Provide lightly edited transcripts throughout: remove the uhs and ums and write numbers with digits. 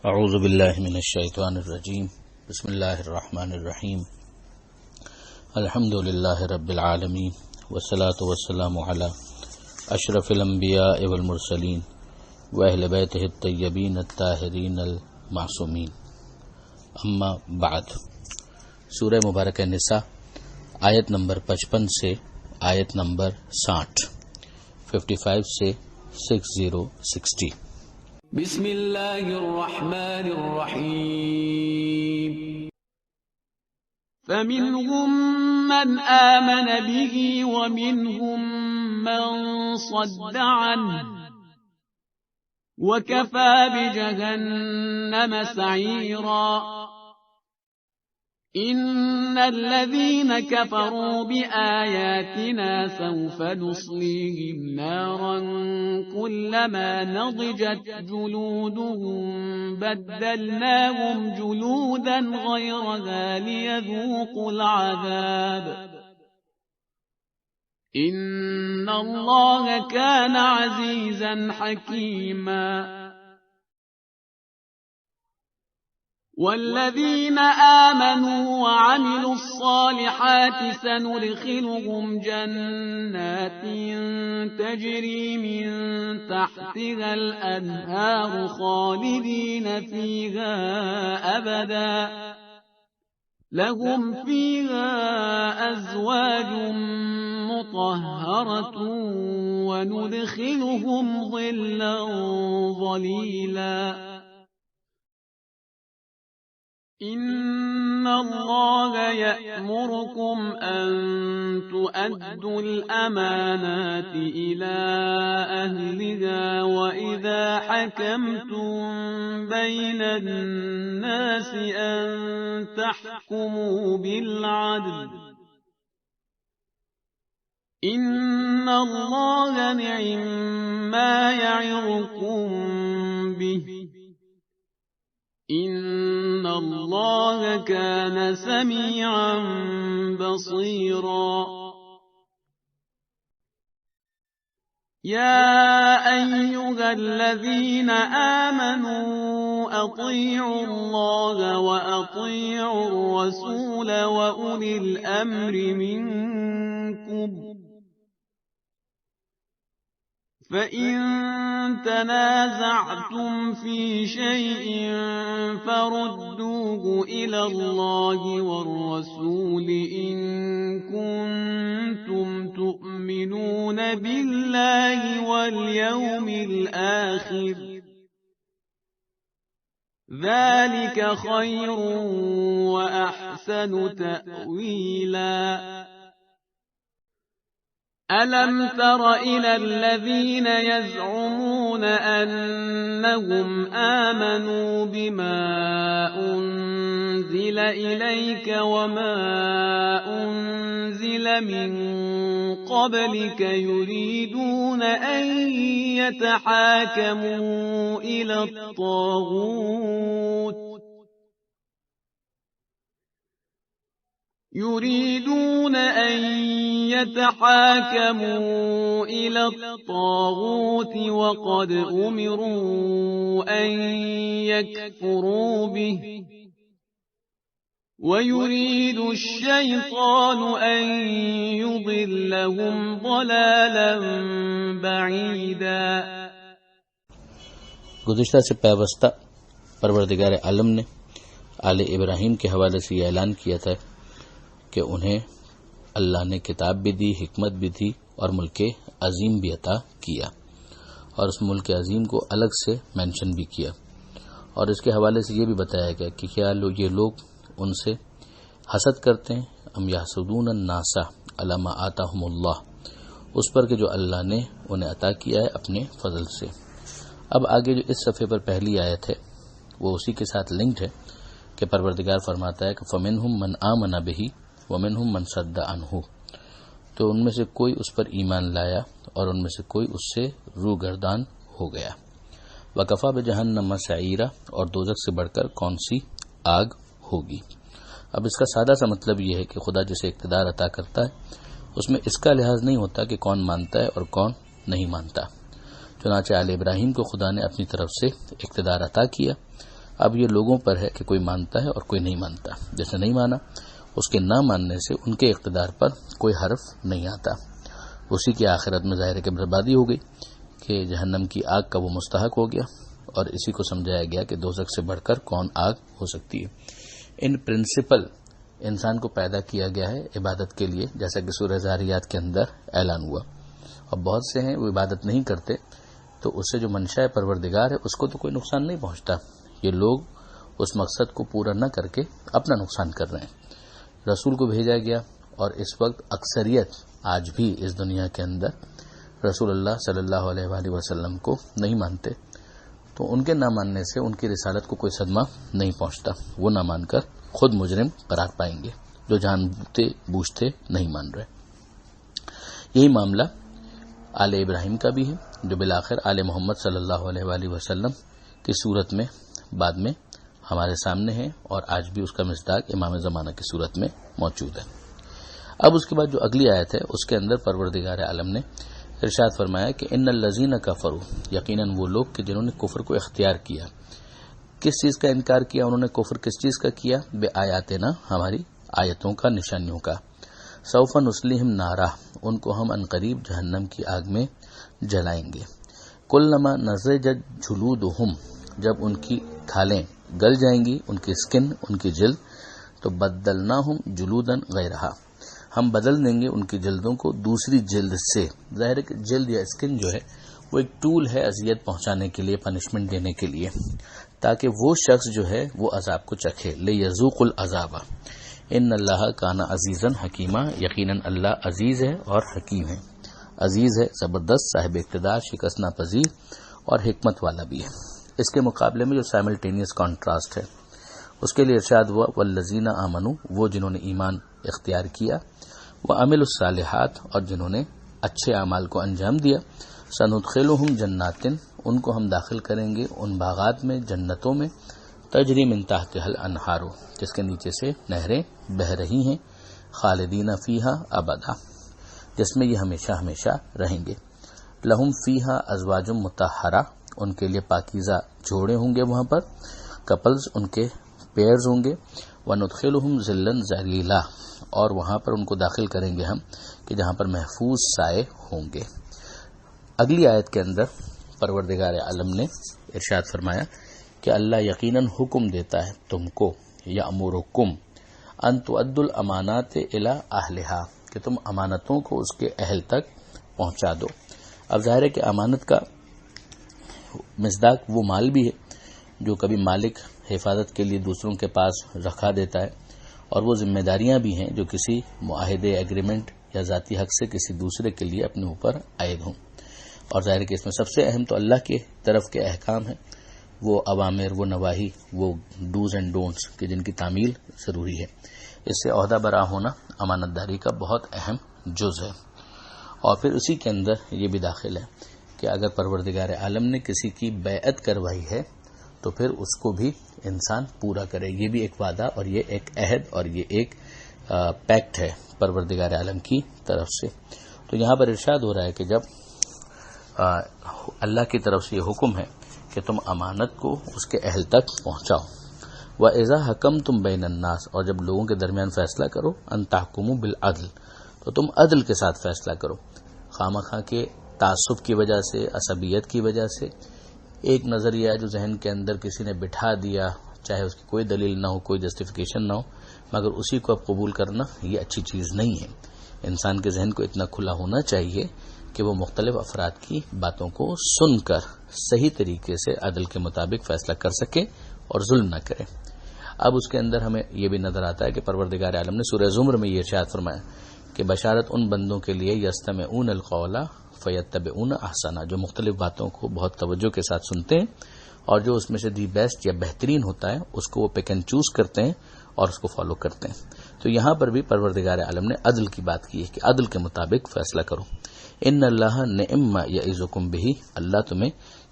اعوذ باللہ من الشیطان الرجیم بسم اللہ الرحمن الرحیم الحمد للہ رب العالمین والصلاة والسلام علی اشرف الانبیاء والمرسلین واہل بیتہ الطیبین الطاہرین المعصومین اما بعد۔ سورہ مبارکہ نساء آیت نمبر 55 سے آیت نمبر 60، 55 سے 60۔ بسم اللہ الرحمن الرحیم۔ فمنهم من آمن به ومنهم من صد عنه وكفى بجهنم سعيرا۔ إن الذين كفروا بآياتنا سوف نصليهم نارا كلما نضجت جلودهم بدلناهم جلودا غيرها ليذوقوا العذاب إن الله كان عزيزا حكيما۔ والذين آمنوا وعملوا الصالحات سندخلهم جنات تجري من تحتها الأنهار خالدين فيها أبدا لهم فيها أزواج مطهرة وندخلهم ظلا ظليلا۔ إن الله يأمركم أن تؤدوا الأمانات إلى أهلها وإذا حكمتم بين الناس أن تحكموا بالعدل إن الله نعم ما يعظكم به إن الله كان سميعا بصيرا۔ يا أيها الذين آمنوا أطيعوا الله وأطيعوا الرسول وأولي الأمر منكم فإن تنازعتم في شيء فردوه إلى الله والرسول إن كنتم تؤمنون بالله واليوم الآخر ذلك خير وأحسن تأويلا۔ ألم تر إلى الذين يزعمون أنهم آمنوا بما أنزل إليك وما أنزل من قبلك يريدون أن يتحاكموا إلى الطاغوت وقد أمروا أن يكفروا به ويريد الشيطان أن يضلهم ضلالا بعيدا۔ گزشتہ سے پیوستہ پروردگار عالم نے آل ابراہیم کے حوالے سے یہ اعلان کیا تھا کہ انہیں اللہ نے کتاب بھی دی، حکمت بھی دی اور ملک عظیم بھی عطا کیا، اور اس ملک عظیم کو الگ سے مینشن بھی کیا، اور اس کے حوالے سے یہ بھی بتایا گیا کہ کیا یہ لوگ ان سے حسد کرتے ہیں، ام یحسدون الناس علی ما آتاہم اللہ، اس پر کہ جو اللہ نے انہیں عطا کیا ہے اپنے فضل سے۔ اب آگے جو اس صفحے پر پہلی آیت ہے وہ اسی کے ساتھ لنکڈ ہے کہ پروردگار فرماتا ہے کہ فمنہم من آمن بہ ومنہم من صد عنہ، تو ان میں سے کوئی اس پر ایمان لایا اور ان میں سے کوئی اس سے روگردان ہو گیا۔ وکفی بجہنم سعیرا، اور دوزخ سے بڑھ کر کون سی آگ ہوگی۔ اب اس کا سادہ سا مطلب یہ ہے کہ خدا جسے اقتدار عطا کرتا ہے اس میں اس کا لحاظ نہیں ہوتا کہ کون مانتا ہے اور کون نہیں مانتا۔ چنانچہ آل ابراہیم کو خدا نے اپنی طرف سے اقتدار عطا کیا، اب یہ لوگوں پر ہے کہ کوئی مانتا ہے اور کوئی نہیں مانتا. جس نے نہیں مانا اس کے نہ ماننے سے ان کے اقتدار پر کوئی حرف نہیں آتا. اسی کی آخرت میں ظاہر ہے کہ بربادی ہو گئی کہ جہنم کی آگ کا وہ مستحق ہو گیا، اور اسی کو سمجھایا گیا کہ دوزخ سے بڑھ کر کون آگ ہو سکتی ہے. ان پرنسپل انسان کو پیدا کیا گیا ہے عبادت کے لیے، جیسا کہ سورہ ذاریات کے اندر اعلان ہوا. اور بہت سے ہیں وہ عبادت نہیں کرتے، تو اس سے جو منشاء پروردگار ہے اس کو تو کوئی نقصان نہیں پہنچتا. یہ لوگ اس مقصد کو پورا نہ کر کے اپنا نقصان کر رہے ہیں. رسول کو بھیجا گیا، اور اس وقت اکثریت آج بھی اس دنیا کے اندر رسول اللہ صلی اللہ علیہ وآلہ وسلم کو نہیں مانتے، تو ان کے نہ ماننے سے ان کی رسالت کو کوئی صدمہ نہیں پہنچتا. وہ نہ مان کر خود مجرم قرار پائیں گے جو جانتے بوجھتے نہیں مان رہے. یہی معاملہ آل ابراہیم کا بھی ہے، جو بالآخر آل محمد صلی اللہ علیہ وآلہ وسلم کی صورت میں بعد میں ہمارے سامنے ہے، اور آج بھی اس کا مصداق امام زمانہ کی صورت میں موجود ہے. اب اس کے بعد جو اگلی آیت ہے اس کے اندر پروردگار عالم نے ارشاد فرمایا کہ ان الذین کفروا، یقیناً وہ لوگ کہ جنہوں نے کفر کو اختیار کیا. کس چیز کا انکار کیا انہوں نے؟ کفر کس چیز کا کیا؟ بے آیاتنا، ہماری آیتوں کا، نشانیوں کا. سوف نصلیہم نارا، ان کو ہم عنقریب جہنم کی آگ میں جلائیں گے. کلما نضجت جلودہم، جب ان کی کھالیں گل جائیں گی، ان کی سکن، ان کی جلد، تو بدلناہم جلودن غیرہا، ہم بدل دیں گے ان کی جلدوں کو دوسری جلد سے. ظاہر ہے کہ جلد یا سکن جو ہے وہ ایک ٹول ہے اذیت پہنچانے کے لیے، پنشمنٹ دینے کے لیے، تاکہ وہ شخص جو ہے وہ عذاب کو چکھے. لیذوق العذاب ان اللہ کان عزیزا حکیما، یقیناً اللہ عزیز ہے اور حکیم ہے. عزیز ہے زبردست، صاحب اقتدار، شکست ناپذیر اور حکمت والا بھی ہے. اس کے مقابلے میں جو سائملٹینیس کانٹراسٹ ہے اس کے لیے ارشاد ہوا والذین آمنوا، وہ جنہوں نے ایمان اختیار کیا، وعملوا الصالحات، اور جنہوں نے اچھے اعمال کو انجام دیا، سندخلہم جنات، ان کو ہم داخل کریں گے ان باغات میں، جنتوں میں، تجری من تحتها الانہار، جس کے نیچے سے نہریں بہ رہی ہیں، خالدین فیہا ابدا، جس میں یہ ہمیشہ ہمیشہ رہیں گے. لہم فیہا ازواج مطہرہ، ان کے لیے پاکیزہ جوڑے ہوں گے وہاں پر، کپلز ان کے پیئرز ہوں گے. وندخلہم ظلا ظلیلا، اور وہاں پر ان کو داخل کریں گے ہم کہ جہاں پر محفوظ سائے ہوں گے. اگلی آیت کے اندر پروردگار عالم نے ارشاد فرمایا کہ اللہ یقیناً حکم دیتا ہے تم کو، یأمرکم ان تؤدوا الامانات الی اہلہا، کہ تم امانتوں کو اس کے اہل تک پہنچا دو. اب ظاہر ہے کہ امانت کا مصداق وہ مال بھی ہے جو کبھی مالک حفاظت کے لیے دوسروں کے پاس رکھا دیتا ہے، اور وہ ذمہ داریاں بھی ہیں جو کسی معاہدے، ایگریمنٹ یا ذاتی حق سے کسی دوسرے کے لیے اپنے اوپر عائد ہوں. اور ظاہر ہے کہ اس میں سب سے اہم تو اللہ کے طرف کے احکام ہیں، وہ اوامر، وہ نواہی، وہ ڈوز اینڈ ڈونٹس کہ جن کی تعمیل ضروری ہے. اس سے عہدہ برا ہونا امانت داری کا بہت اہم جز ہے. اور پھر اسی کے اندر یہ بھی داخل ہے کہ اگر پروردگار عالم نے کسی کی بیعت کروائی ہے تو پھر اس کو بھی انسان پورا کرے. یہ بھی ایک وعدہ اور یہ ایک عہد اور یہ ایک پیکٹ ہے پروردگار عالم کی طرف سے. تو یہاں پر ارشاد ہو رہا ہے کہ جب اللہ کی طرف سے یہ حکم ہے کہ تم امانت کو اس کے اہل تک پہنچاؤ. وَإِذَا حَكَمْتُمْ بَيْنَ النَّاسِ، اور جب لوگوں کے درمیان فیصلہ کرو، أَن تَحْكُمُوا بِالْعَدْلِ، تو تم عدل کے ساتھ فیصلہ کرو. خامخواہ کے تعصب کی وجہ سے، عصبیت کی وجہ سے ایک نظریہ جو ذہن کے اندر کسی نے بٹھا دیا، چاہے اس کی کوئی دلیل نہ ہو، کوئی جسٹیفیکیشن نہ ہو، مگر اسی کو اب قبول کرنا یہ اچھی چیز نہیں ہے. انسان کے ذہن کو اتنا کھلا ہونا چاہیے کہ وہ مختلف افراد کی باتوں کو سن کر صحیح طریقے سے عدل کے مطابق فیصلہ کر سکے اور ظلم نہ کرے. اب اس کے اندر ہمیں یہ بھی نظر آتا ہے کہ پروردگار عالم نے سورہ زمر میں یہ ارشاد فرمایا کہ بشارت ان بندوں کے لیے یستمعون القول فیتبعون احسنہ، جو مختلف باتوں کو بہت توجہ کے ساتھ سنتے ہیں اور جو اس میں سے دی بیسٹ یا بہترین ہوتا ہے اس کو وہ پک اینڈ چوز کرتے ہیں اور اس کو فالو کرتے ہیں. تو یہاں پر بھی پروردگار عالم نے عدل کی بات کی ہے کہ عدل کے مطابق فیصلہ کرو. ان اللہ نعم ما یعظکم بہ، اللہ تمہیں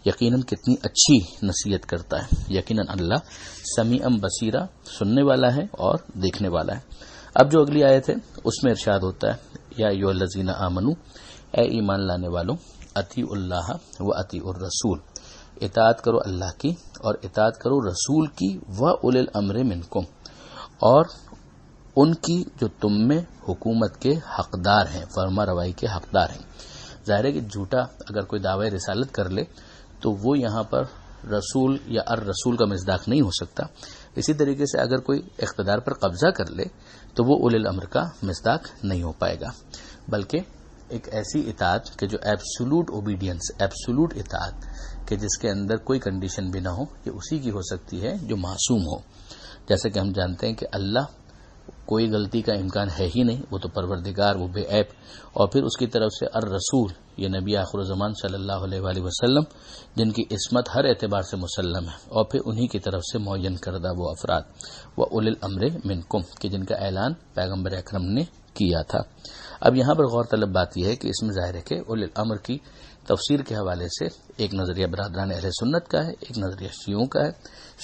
یقیناً کتنی اچھی نصیحت کرتا ہے. یقیناً اللہ سمیع بصیرہ، سننے والا ہے اور دیکھنے والا ہے. اب جو اگلی آیت ہے اس میں ارشاد ہوتا ہے یا ایھا الذین آمنو، اے ایمان لانے والوں، اطیعوا اللہ و اطیعوا الرسول، اطاعت کرو اللہ کی اور اطاعت کرو رسول کی و اولي الامر منکم، اور ان کی جو تم میں حکومت کے حقدار ہیں، فرما روائی کے حقدار ہیں۔ ظاہر ہے کہ جھوٹا اگر کوئی دعوی رسالت کر لے تو وہ یہاں پر رسول یا الرسول کا مصداق نہیں ہو سکتا۔ اسی طریقے سے اگر کوئی اقتدار پر قبضہ کر لے تو وہ اولی الامر کا مصداق نہیں ہو پائے گا، بلکہ ایک ایسی اطاعت کہ جو ایبسولوٹ اوبیڈینس، ایبسولوٹ اطاعت کہ جس کے اندر کوئی کنڈیشن بھی نہ ہو، یہ اسی کی ہو سکتی ہے جو معصوم ہو۔ جیسے کہ ہم جانتے ہیں کہ اللہ کوئی غلطی کا امکان ہے ہی نہیں، وہ تو پروردگار، وہ بے عیب، اور پھر اس کی طرف سے الرسول، یہ نبی آخر الزمان صلی اللہ علیہ وآلہ وسلم جن کی عصمت ہر اعتبار سے مسلم ہے، اور پھر انہی کی طرف سے معین کردہ وہ افراد وہ اولی الامر منکم کہ جن کا اعلان پیغمبر اکرم نے کیا تھا۔ اب یہاں پر غور طلب بات یہ ہے کہ اس میں ظاہر ہے کہ اولی الامر کی تفسیر کے حوالے سے ایک نظریہ برادران اہل سنت کا ہے، ایک نظریہ شیعوں کا ہے۔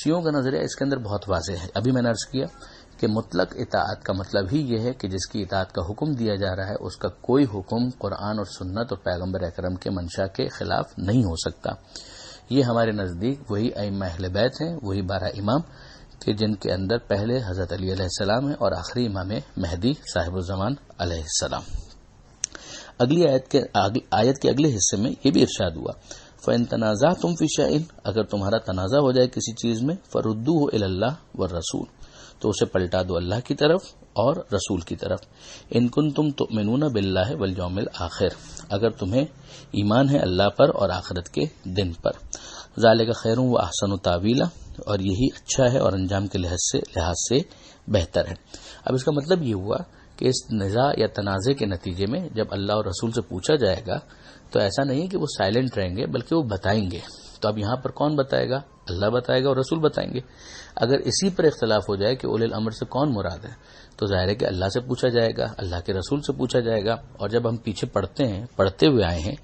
شیعوں کا نظریہ اس کے اندر بہت واضح ہے، ابھی میں نے عرض کیا کہ مطلق اطاعت کا مطلب ہی یہ ہے کہ جس کی اطاعت کا حکم دیا جا رہا ہے اس کا کوئی حکم قرآن اور سنت اور پیغمبر اکرم کے منشا کے خلاف نہیں ہو سکتا۔ یہ ہمارے نزدیک وہی ائمہ اہل بیت ہیں، وہی 12 امام کہ جن کے اندر پہلے حضرت علی علیہ السلام ہے اور آخری امام مہدی صاحب الزمان علیہ السلام۔ اگلی آیت کے اگلے حصے میں یہ بھی ارشاد ہوا فَإِن تَنَازَعْتُمْ فِي شَيْءٍ، اگر تمہارا تنازع ہو جائے کسی چیز میں فَرُدُّوهُ إِلَى اللَّهِ وَالرَّسُولِ، تو اسے پلٹا دو اللہ کی طرف اور رسول کی طرف۔ ان کنتم تؤمنون باللہ والیوم الآخر، اگر تمہیں ایمان ہے اللہ پر اور آخرت کے دن پر۔ ذالک خیر و احسن تاویلا، اور یہی اچھا ہے اور انجام کے لحاظ سے بہتر ہے۔ اب اس کا مطلب یہ ہوا کہ اس نزاع یا تنازع کے نتیجے میں جب اللہ اور رسول سے پوچھا جائے گا تو ایسا نہیں کہ وہ سائلنٹ رہیں گے بلکہ وہ بتائیں گے۔ تو اب یہاں پر کون بتائے گا؟ اللہ بتائے گا اور رسول بتائیں گے۔ اگر اسی پر اختلاف ہو جائے کہ اولی الامر سے کون مراد ہے تو ظاہر ہے کہ اللہ سے پوچھا جائے گا، اللہ کے رسول سے پوچھا جائے گا۔ اور جب ہم پیچھے پڑھتے ہوئے آئے ہیں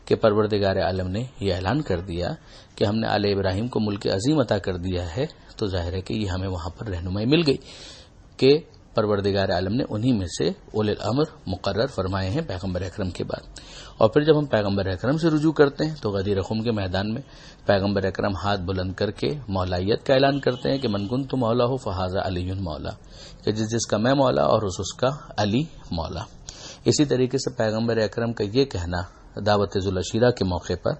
کہ پروردگار عالم نے یہ اعلان کر دیا کہ ہم نے آل ابراہیم کو ملک عظیم عطا کر دیا ہے، تو ظاہر ہے کہ یہ ہمیں وہاں پر رہنمائی مل گئی کہ پروردگار عالم نے انہی میں سے اولی الامر مقرر فرمائے ہیں پیغمبر اکرم کے بعد۔ اور پھر جب ہم پیغمبر اکرم سے رجوع کرتے ہیں تو غدیر خم کے میدان میں پیغمبر اکرم ہاتھ بلند کر کے مولائیت کا اعلان کرتے ہیں کہ من کنت مولا ہو فہذا علی مولا، کہ جس کا میں مولا اور اس کا علی مولا۔ اسی طریقے سے پیغمبر اکرم کا یہ کہنا دعوت ذوالعشیرہ کے موقع پر،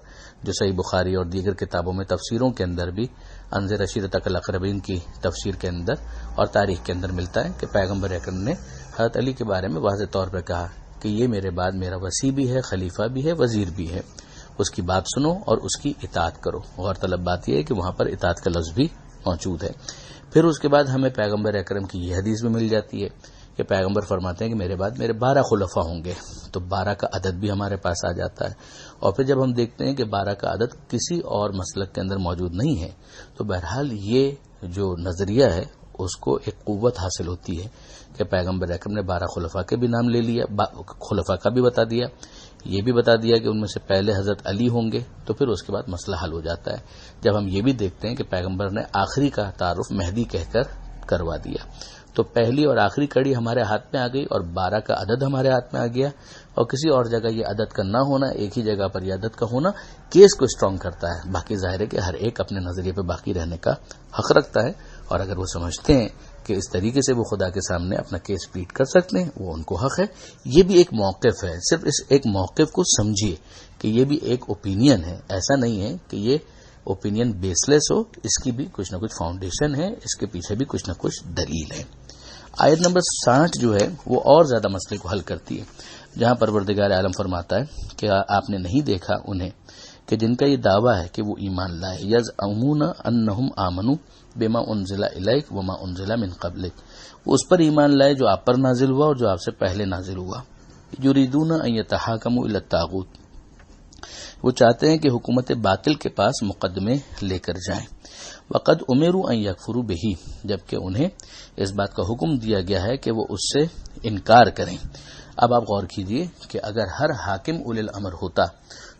جو صحیح بخاری اور دیگر کتابوں میں تفسیروں کے اندر بھی انذر عشیرتک الاقربین کی تفسیر کے اندر اور تاریخ کے اندر ملتا ہے کہ پیغمبر اکرم نے حضرت علی کے بارے میں واضح طور پر کہا کہ یہ میرے بعد میرا وصی بھی ہے، خلیفہ بھی ہے، وزیر بھی ہے، اس کی بات سنو اور اس کی اطاعت کرو۔ غور طلب بات یہ ہے کہ وہاں پر اطاعت کا لفظ بھی موجود ہے۔ پھر اس کے بعد ہمیں پیغمبر اکرم کی یہ حدیث بھی مل جاتی ہے کہ پیغمبر فرماتے ہیں کہ میرے بعد میرے 12 خلفاء ہوں گے، تو 12 کا عدد بھی ہمارے پاس آ جاتا ہے۔ اور پھر جب ہم دیکھتے ہیں کہ 12 کا عدد کسی اور مسلک کے اندر موجود نہیں ہے تو بہرحال یہ جو نظریہ ہے اس کو ایک قوت حاصل ہوتی ہے کہ پیغمبر اکرم نے 12 خلفاء کے بھی نام لے لیا، خلفاء کا بھی بتا دیا، یہ بھی بتا دیا کہ ان میں سے پہلے حضرت علی ہوں گے، تو پھر اس کے بعد مسئلہ حل ہو جاتا ہے۔ جب ہم یہ بھی دیکھتے ہیں کہ پیغمبر نے آخری کا تعارف مہدی کہہ کر کروا دیا، تو پہلی اور آخری کڑی ہمارے ہاتھ میں آ گئی اور 12 کا عدد ہمارے ہاتھ میں آ گیا، اور کسی اور جگہ یہ عدد کا نہ ہونا، ایک ہی جگہ پر یہ عدد کا ہونا کیس کو اسٹرانگ کرتا ہے۔ باقی ظاہر ہے کہ ہر ایک اپنے نظریے پہ باقی رہنے کا حق رکھتا ہے، اور اگر وہ سمجھتے ہیں کہ اس طریقے سے وہ خدا کے سامنے اپنا کیس پلیٹ کر سکتے ہیں، وہ ان کو حق ہے۔ یہ بھی ایک موقف ہے، صرف اس ایک موقف کو سمجھیے کہ یہ بھی ایک اوپینین ہے، ایسا نہیں ہے کہ یہ اوپینین بیس لیس ہو، اس کی بھی کچھ نہ کچھ فاؤنڈیشن ہے، اس کے پیچھے بھی کچھ نہ کچھ دلیل ہے۔ آیت نمبر 60 جو ہے وہ اور زیادہ مسئلے کو حل کرتی ہے، جہاں پروردگار عالم فرماتا ہے کہ آپ نے نہیں دیکھا انہیں کہ جن کا یہ دعویٰ ہے کہ وہ ایمان لائے، یزعمون انہم آمنوا بما انزل الیک وما انزل من قبلک، وہ اس پر ایمان لائے جو آپ پر نازل ہوا اور جو آپ سے پہلے نازل ہوا۔ یریدون ان یتحاکموا الی الطاغوت، وہ چاہتے ہیں کہ حکومت باطل کے پاس مقدمے لے کر جائیں۔ وقد امروا ان یکفروا بہ، جبکہ انہیں اس بات کا حکم دیا گیا ہے کہ وہ اس سے انکار کریں۔ اب آپ غور کیجئے کہ اگر ہر حاکم اولی الامر ہوتا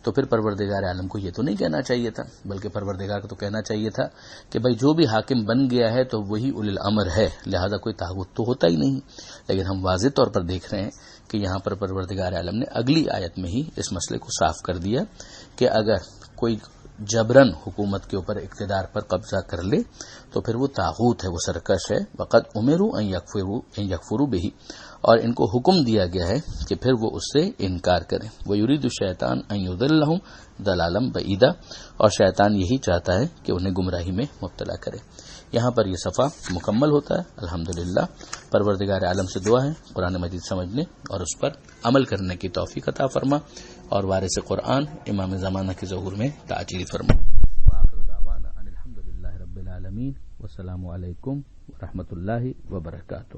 تو پھر پروردگار عالم کو یہ تو نہیں کہنا چاہیے تھا، بلکہ پروردگار کو تو کہنا چاہیے تھا کہ بھائی جو بھی حاکم بن گیا ہے تو وہی اولی الامر ہے، لہذا کوئی طاغوت تو ہوتا ہی نہیں۔ لیکن ہم واضح طور پر دیکھ رہے ہیں کہ یہاں پر پروردگار عالم نے اگلی آیت میں ہی اس مسئلے کو صاف کر دیا کہ اگر کوئی جبرن حکومت کے اوپر اقتدار پر قبضہ کر لے تو پھر وہ طاغوت ہے، وہ سرکش ہے. وقد امروا ان یکفروا بہ، اور ان کو حکم دیا گیا ہے کہ پھر وہ اس سے انکار کریں. ویرید الشیطان ان یضلهم ضلالا بعیدا، اور شیطان یہی چاہتا ہے کہ انہیں گمراہی میں مبتلا کرے. یہاں پر یہ صفحہ مکمل ہوتا ہے. الحمدللہ پروردگار عالم سے دعا ہے قرآن مجید سمجھنے اور اس پر عمل کرنے کی توفیق عطا فرما، اور وارث قرآن امام زمانہ کے ظہور میں تعجیل فرما. وآخر دعوانا ان الحمدللہ رب العالمین، والسلام علیکم ورحمۃ اللہ وبرکاتہ.